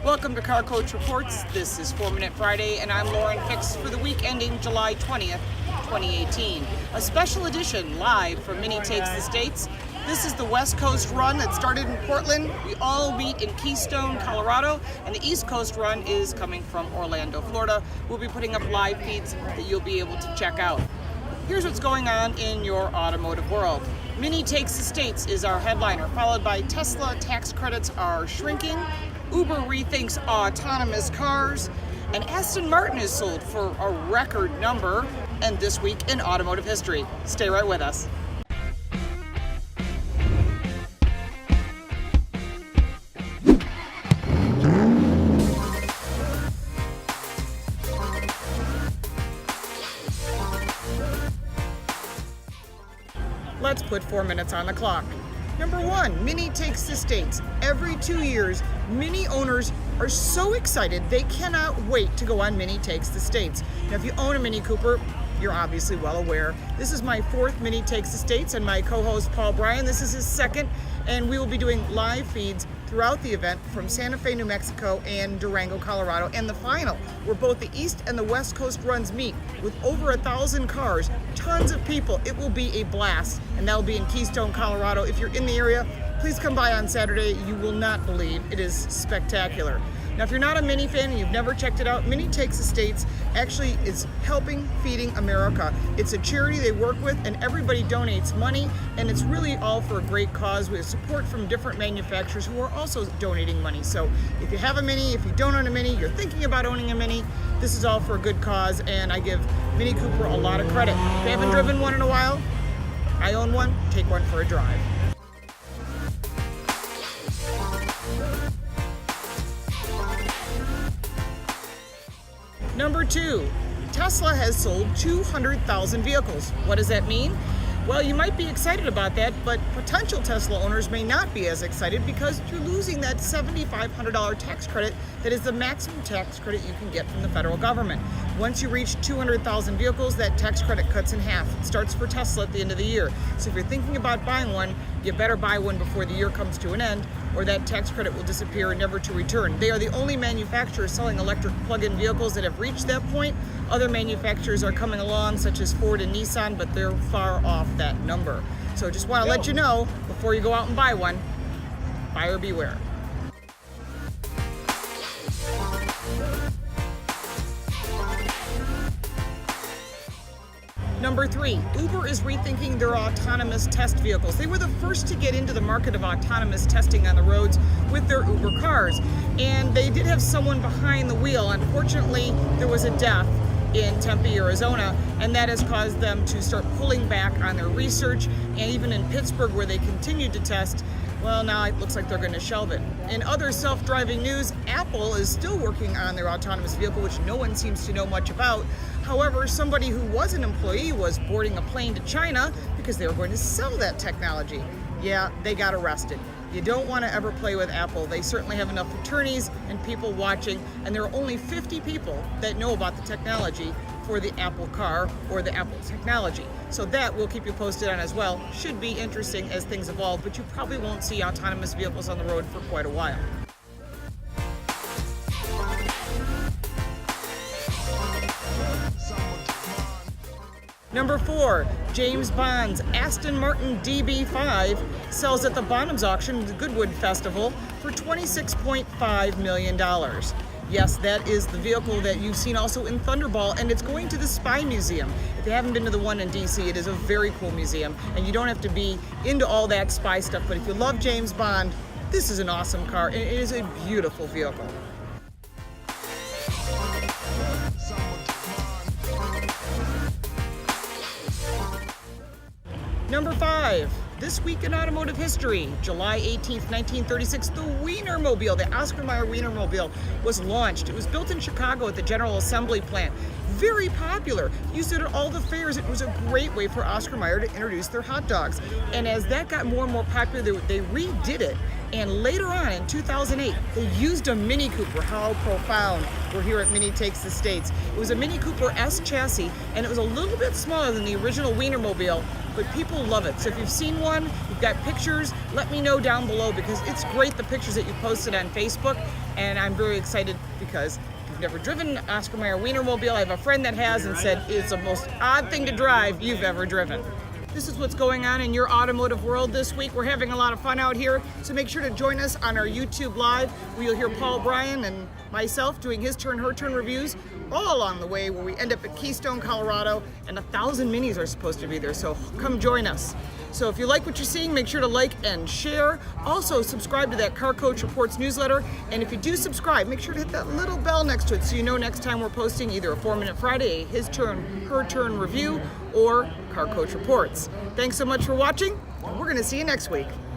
Welcome to Car Coach Reports. This is 4 Minute Friday, and I'm Lauren Fix for the week ending July 20th, 2018. A special edition live from Mini Takes the States. This is the West Coast run that started in Portland. We all meet in Keystone, Colorado, and the East Coast run is coming from Orlando, Florida. We'll be putting up live feeds that you'll be able to check out. Here's what's going on in your automotive world. Mini Takes the States is our headliner, followed by Tesla tax credits are shrinking, Uber rethinks autonomous cars, and Aston Martin is sold for a record number, and this week in automotive history. Stay right with us. Let's put 4 minutes on the clock. Number 1, Mini Takes the States. Every 2 years, Mini owners are so excited they cannot wait to go on Mini Takes the States. Now, if you own a Mini Cooper, you're obviously well aware. This is my 4th Mini Takes the States, and my co-host Paul Bryan, this is his 2nd, and we will be doing live feeds throughout the event from Santa Fe, New Mexico and Durango, Colorado, and the final, where both the East and the West Coast runs meet with over 1,000 cars, tons of people. It will be a blast, and that'll be in Keystone, Colorado. If you're in the area, please come by on Saturday. You will not believe it is spectacular. Now, if you're not a Mini fan and you've never checked it out, Mini Takes the States actually is helping Feeding America. It's a charity they work with, and everybody donates money, and it's really all for a great cause. We have support from different manufacturers who are also donating money. So if you have a Mini, if you don't own a Mini, you're thinking about owning a Mini, this is all for a good cause, and I give Mini Cooper a lot of credit. If you haven't driven one in a while, I own one, take one for a drive. Number 2, Tesla has sold 200,000 vehicles. What does that mean? Well, you might be excited about that, but potential Tesla owners may not be as excited because you're losing that $7,500 tax credit that is the maximum tax credit you can get from the federal government. Once you reach 200,000 vehicles, that tax credit cuts in half. It starts for Tesla at the end of the year. So if you're thinking about buying one, you better buy one before the year comes to an end, or that tax credit will disappear, never to return. They are the only manufacturer selling electric plug-in vehicles that have reached that point. Other manufacturers are coming along, such as Ford and Nissan, but they're far off that number. So just want to let you know, before you go out and buy one, buyer beware. Number 3, Uber is rethinking their autonomous test vehicles. They were the first to get into the market of autonomous testing on the roads with their Uber cars. And they did have someone behind the wheel. Unfortunately, there was a death in Tempe, Arizona, and that has caused them to start pulling back on their research. And even in Pittsburgh, where they continued to test, well, now it looks like they're going to shelve it. In other self-driving news, Apple is still working on their autonomous vehicle, which no one seems to know much about. However, somebody who was an employee was boarding a plane to China because they were going to sell that technology. Yeah, they got arrested. You don't want to ever play with Apple. They certainly have enough attorneys and people watching, and there are only 50 people that know about the technology for the Apple car or the Apple technology. So that we'll keep you posted on as well. Should be interesting as things evolve, but you probably won't see autonomous vehicles on the road for quite a while. Number 4, James Bond's Aston Martin DB5 sells at the Bonhams auction at the Goodwood Festival for $26.5 million. Yes, that is the vehicle that you've seen also in Thunderball, and it's going to the Spy Museum. If you haven't been to the one in DC, it is a very cool museum, and you don't have to be into all that spy stuff, but if you love James Bond, this is an awesome car, and it is a beautiful vehicle. Number 5, this week in automotive history, July 18th, 1936, the Wienermobile, the Oscar Mayer Wienermobile, was launched. It was built in Chicago at the General Assembly plant. Very popular. Used it at all the fairs. It was a great way for Oscar Mayer to introduce their hot dogs. And as that got more and more popular, they redid it. And later on in 2008, they used a Mini Cooper. How profound. We're here at Mini Takes the States. It was a Mini Cooper S chassis, and it was a little bit smaller than the original Wienermobile, but people love it. So if you've seen one, you've got pictures, let me know down below, because it's great, the pictures that you posted on Facebook, and I'm very excited because if you've never driven an Oscar Mayer Wienermobile, I have a friend that has and said it's the most odd thing to drive you've ever driven. This is what's going on in your automotive world this week. We're having a lot of fun out here, so make sure to join us on our YouTube Live, where you'll hear Paul Bryan and myself doing his turn, her turn reviews all along the way, where we end up at Keystone, Colorado, and 1,000 minis are supposed to be there, so come join us. So if you like what you're seeing, make sure to like and share. Also, subscribe to that Car Coach Reports newsletter, and if you do subscribe, make sure to hit that little bell next to it so you know next time we're posting either a 4-Minute Friday, a his turn, her turn review, or Car Coach Reports. Thanks so much for watching, and we're going to see you next week.